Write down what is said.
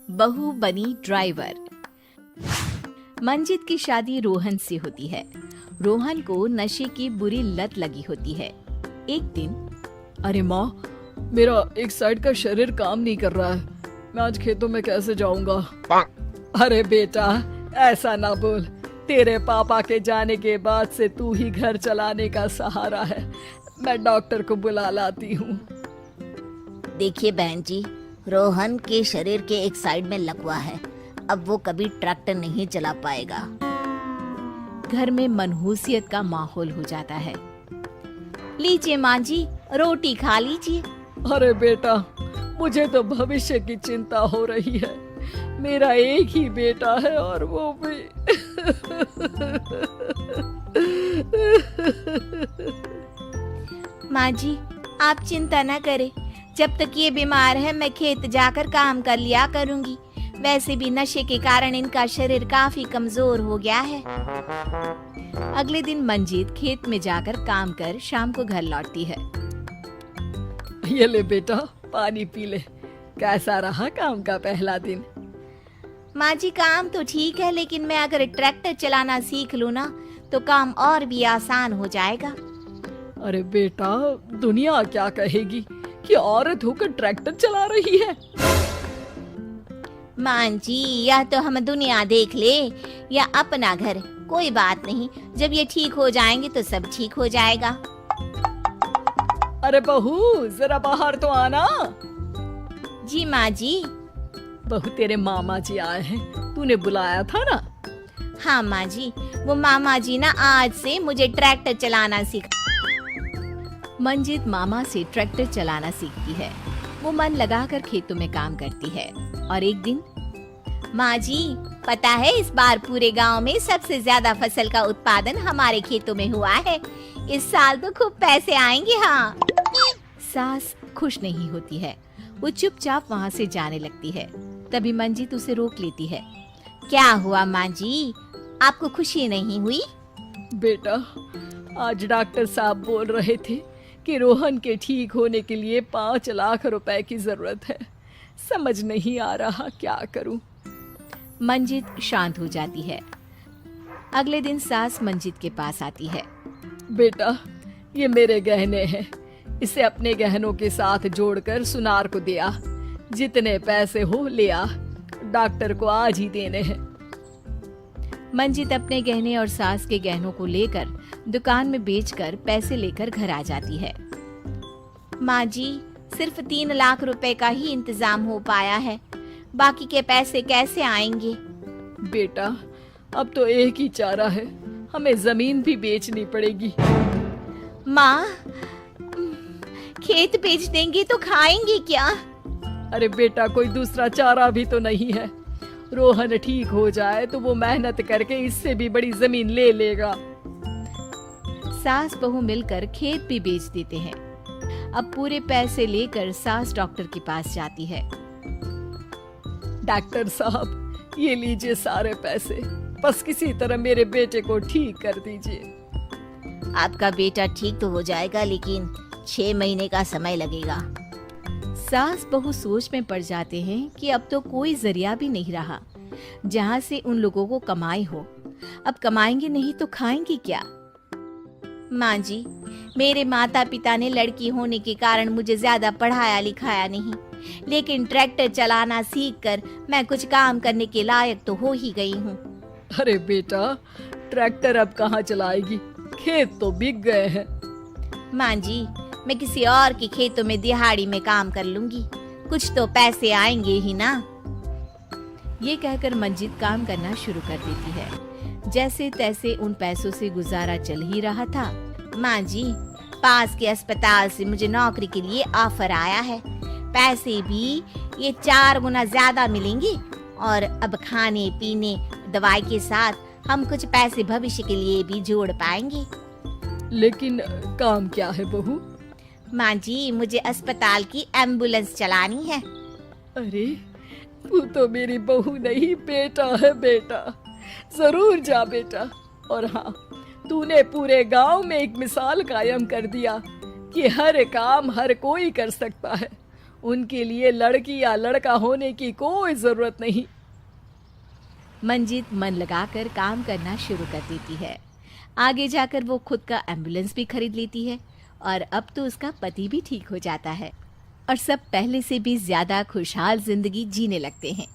बहू बनी ड्राइवर। मंजित की शादी रोहन से होती है। रोहन को नशे की बुरी लत लगी होती है। एक दिन, अरे माँ, मेरा एक साइड का शरीर काम नहीं कर रहा है। मैं आज खेतों में कैसे जाऊंगा? अरे बेटा, ऐसा ना बोल। तेरे पापा के जाने के बाद से तू ही घर चलाने का सहारा है। मैं डॉक्टर को बुला लाती हूँ। देखिए बहन जी, रोहन के शरीर के एक साइड में लकवा है। अब वो कभी ट्रैक्टर नहीं चला पाएगा। घर में मनहूसियत का माहौल हो जाता है। लीजिए माँ जी, रोटी खा लीजिए। अरे बेटा, मुझे तो भविष्य की चिंता हो रही है। मेरा एक ही बेटा है और वो भी माँ जी, आप चिंता न करें। जब तक ये बीमार है मैं खेत जाकर काम कर लिया करूंगी। वैसे भी नशे के कारण इनका शरीर काफी कमजोर हो गया है। अगले दिन मंजीत खेत में जाकर काम कर शाम को घर लौटती है। ये ले बेटा, पानी पी ले। कैसा रहा काम का पहला दिन? माँ जी, काम तो ठीक है, लेकिन मैं अगर ट्रैक्टर चलाना सीख लूँ ना तो काम और भी आसान हो जाएगा। अरे बेटा, दुनिया क्या कहेगी कि औरत होकर ट्रैक्टर चला रही है। माँ जी, यह तो हम दुनिया देख ले या अपना घर, कोई बात नहीं। जब ये ठीक हो जाएंगे तो सब ठीक हो जाएगा। अरे बहू, जरा बाहर तो आना। जी माँ जी। बहू, तेरे मामा जी आए हैं, तूने बुलाया था ना? हाँ माँ जी, वो मामा जी ना आज से मुझे ट्रैक्टर चलाना सीख। मंजित मामा से ट्रैक्टर चलाना सीखती है। वो मन लगाकर खेतों में काम करती है। और एक दिन, माँ जी, पता है इस बार पूरे गांव में सबसे ज्यादा फसल का उत्पादन हमारे खेतों में हुआ है। इस साल तो खूब पैसे आएंगे। हाँ। सास खुश नहीं होती है। वो चुपचाप वहाँ से जाने लगती है। तभी मंजित उसे रोक लेती है। क्या हुआ माँ जी, आपको खुशी नहीं हुई? बेटा, आज डॉक्टर साहब बोल रहे थे कि रोहन के ठीक होने के लिए 5 लाख रुपए की जरूरत है। समझ नहीं आ रहा क्या करूं। मंजित शांत हो जाती है। अगले दिन सास मंजित के पास आती है। बेटा, ये मेरे गहने हैं। इसे अपने गहनों के साथ जोड़कर सुनार को दिया। जितने पैसे हो ले आ, डॉक्टर को आज ही देने हैं। मंजित अपने गहने और सास के गहनों को लेकर दुकान में बेचकर पैसे लेकर घर आ जाती है। माँ जी, सिर्फ 3 लाख रुपए का ही इंतजाम हो पाया है। बाकी के पैसे कैसे आएंगे? बेटा, अब तो एक ही चारा है, हमें जमीन भी बेचनी पड़ेगी। माँ, खेत बेच देंगे तो खाएंगे क्या? अरे बेटा, कोई दूसरा चारा भी तो नहीं है। रोहन ठीक हो जाए तो वो मेहनत करके इससे भी बड़ी जमीन ले लेगा। सास बहू मिलकर खेत भी बेच देते हैं। अब पूरे पैसे लेकर सास डॉक्टर के पास जाती है। डॉक्टर साहब, ये लीजिए सारे पैसे। बस किसी तरह मेरे बेटे को ठीक कर दीजिए। आपका बेटा ठीक तो हो जाएगा, लेकिन 6 महीने का समय लगेगा। सास बहू सोच में पड़ जाते हैं कि अब तो कोई जरिया भी नहीं रहा जहाँ से उन लोगों को कमाई हो। अब कमाएंगे नहीं तो खाएंगे क्या? माँ जी, मेरे माता पिता ने लड़की होने के कारण मुझे ज्यादा पढ़ाया लिखाया नहीं, लेकिन ट्रैक्टर चलाना सीखकर मैं कुछ काम करने के लायक तो हो ही गई हूँ। अरे बेटा, ट्रैक्टर अब कहाँ चलाएगी? खेत तो बिक गए हैं। माँ जी, मैं किसी और के खेतों में दिहाड़ी में काम कर लूंगी, कुछ तो पैसे आएंगे ही ना। ये कहकर मंजित काम करना शुरू कर देती है। जैसे तैसे उन पैसों से गुजारा चल ही रहा था। माँ जी, पास के अस्पताल से मुझे नौकरी के लिए ऑफर आया है। पैसे भी ये 4 गुना ज्यादा मिलेंगे और अब खाने पीने दवाई के साथ हम कुछ पैसे भविष्य के लिए भी जोड़ पाएंगे। लेकिन काम क्या है बहू? माँ जी, मुझे अस्पताल की एम्बुलेंस चलानी है। अरे, तू तो मेरी बहू नहीं, बेटा है बेटा। जरूर जा बेटा। और हाँ, तूने पूरे गांव में एक मिसाल कायम कर दिया कि हर काम हर कोई कर सकता है। उनके लिए लड़की या लड़का होने की कोई जरूरत नहीं। मंजित मन लगाकर काम करना शुरू कर देती है। आगे जाकर वो खुद का एम्बुलेंस भी खरीद लेती है और अब तो उसका पति भी ठीक हो जाता है और सब पहले से भी ज्यादा खुशहाल जिंदगी जीने लगते हैं।